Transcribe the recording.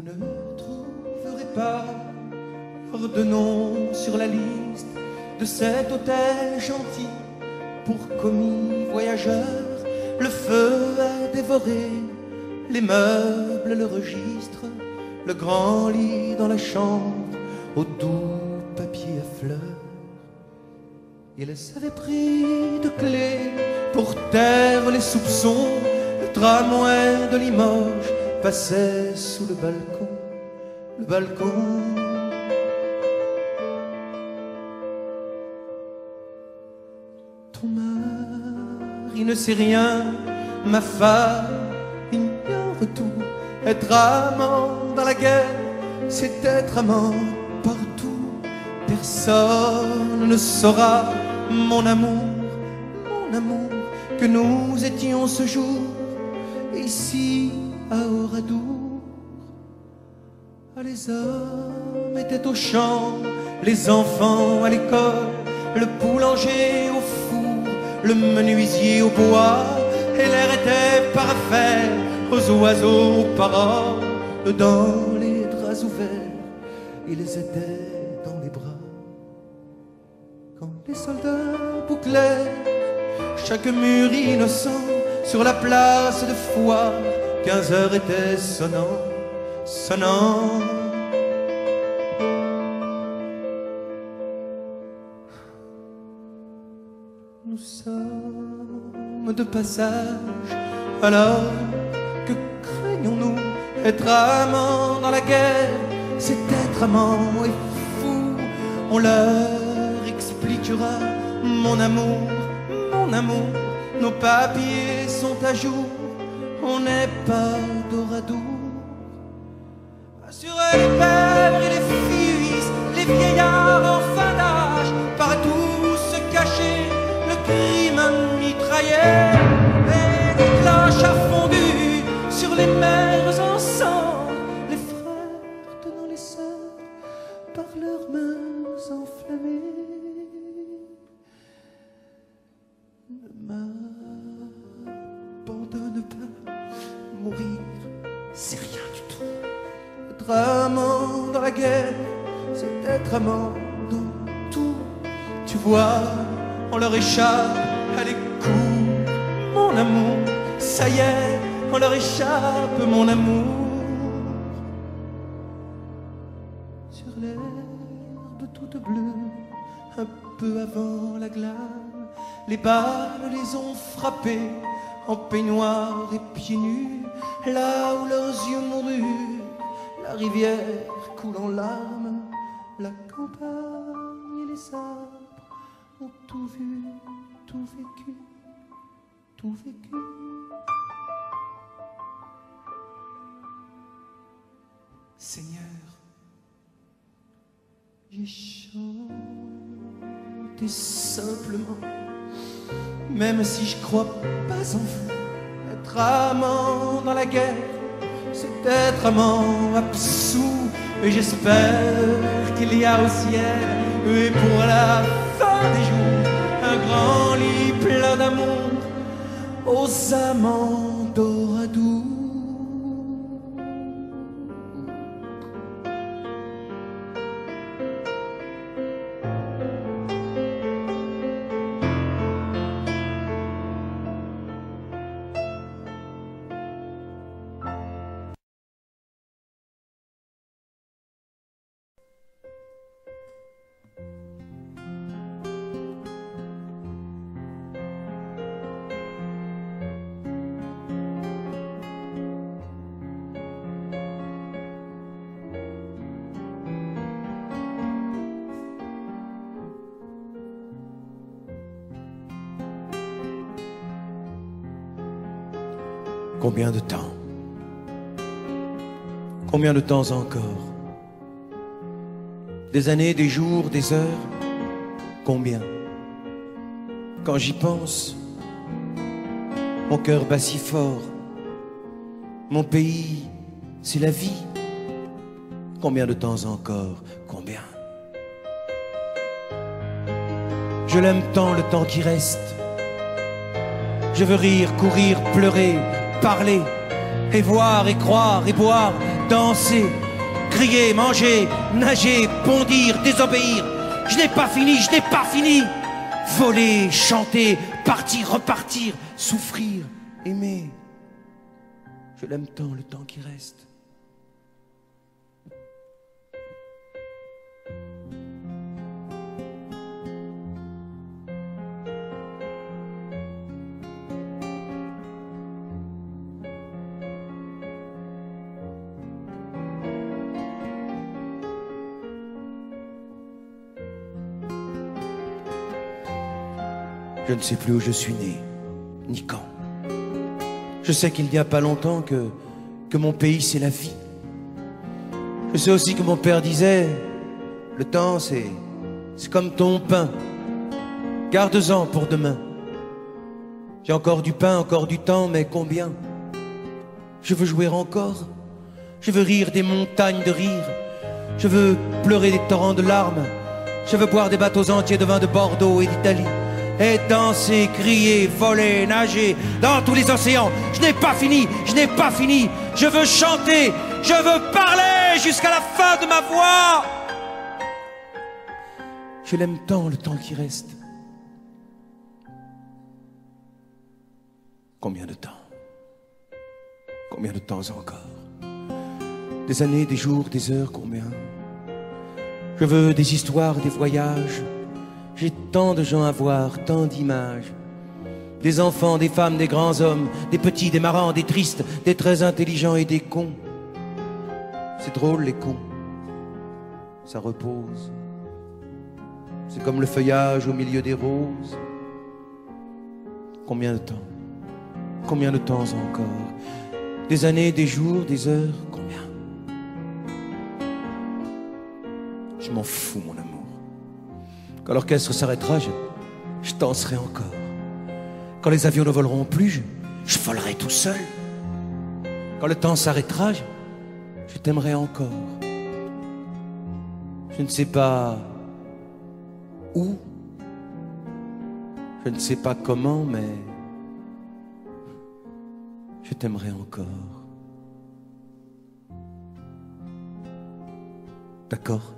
Vous ne trouverez pas de nom sur la liste de cet hôtel gentil pour commis voyageurs. Le feu a dévoré les meubles, le registre, le grand lit dans la chambre au doux papier à fleurs. Ils avaient pris de clés pour taire les soupçons. Le tramway de Limoges passait sous le balcon, le balcon. Ton mari ne sait rien, ma femme ignore tout. Être amant dans la guerre, c'est être amant partout. Personne ne saura, mon amour, que nous étions ce jour ici à Oradour. Les hommes étaient au champ, les enfants à l'école, le boulanger au four, le menuisier au bois, et l'air était parfait aux oiseaux, aux paroles. Dans les draps ouverts, ils étaient dans les bras. Quand les soldats bouclaient chaque mur innocent sur la place de Foire, 15 heures étaient sonnant, sonnant. Nous sommes de passage, alors que craignons-nous? Être amant dans la guerre, c'est être amant et fou. On leur expliquera, mon amour, nos papiers sont à jour. On n'est pas d'Oradour. Assurez les pères et les fils, les vieillards en fin d'âge, partout se cacher, le crime mitraillé, et les cloches à fondu sur les mers ensemble, les frères tenant les sœurs par leurs mains enflammées. Ne m'abandonne pas, mourir, c'est rien du tout. Être amant dans la guerre, c'est être amant dans tout. Tu vois, on leur échappe à les coups, mon amour. Ça y est, on leur échappe, mon amour. Sur l'herbe toute bleue, un peu avant la glane, les balles les ont frappés en peignoir et pieds nus, là où leurs yeux mourus, la rivière coule en larmes, la campagne et les arbres ont tout vu, tout vécu, tout vécu. Seigneur, j'ai chanté simplement, même si je crois pas en vous. Être amant dans la guerre, c'est être amant absous. Et j'espère qu'il y a au ciel, et pour la fin des jours, un grand lit plein d'amour aux amants d'Oradour. Combien de temps? Combien de temps encore? Des années, des jours, des heures? Combien? Quand j'y pense, mon cœur bat si fort. Mon pays, c'est la vie. Combien de temps encore? Combien? Je l'aime tant, le temps qui reste. Je veux rire, courir, pleurer, parler, et voir, et croire, et boire, danser, crier, manger, nager, bondir, désobéir. Je n'ai pas fini, je n'ai pas fini. Voler, chanter, partir, repartir, souffrir, aimer. Je l'aime tant, le temps qui reste. Je ne sais plus où je suis né, ni quand. Je sais qu'il n'y a pas longtemps que mon pays c'est la vie. Je sais aussi que mon père disait, le temps c'est comme ton pain, garde-en pour demain. J'ai encore du pain, encore du temps, mais combien? Je veux jouer encore, je veux rire des montagnes de rire, je veux pleurer des torrents de larmes, je veux boire des bateaux entiers de vin de Bordeaux et d'Italie. Et danser, crier, voler, nager dans tous les océans. Je n'ai pas fini, je n'ai pas fini. Je veux chanter, je veux parler jusqu'à la fin de ma voix. Je l'aime tant, le temps qui reste. Combien de temps? Combien de temps encore? Des années, des jours, des heures, combien? Je veux des histoires, des voyages. J'ai tant de gens à voir, tant d'images. Des enfants, des femmes, des grands hommes, des petits, des marrants, des tristes, des très intelligents et des cons. C'est drôle les cons, ça repose. C'est comme le feuillage au milieu des roses. Combien de temps? Combien de temps encore? Des années, des jours, des heures, combien? Je m'en fous mon amour. Quand l'orchestre s'arrêtera, je danserai encore. Quand les avions ne voleront plus, je volerai tout seul. Quand le temps s'arrêtera, je t'aimerai encore. Je ne sais pas où, je ne sais pas comment, mais je t'aimerai encore. D'accord ?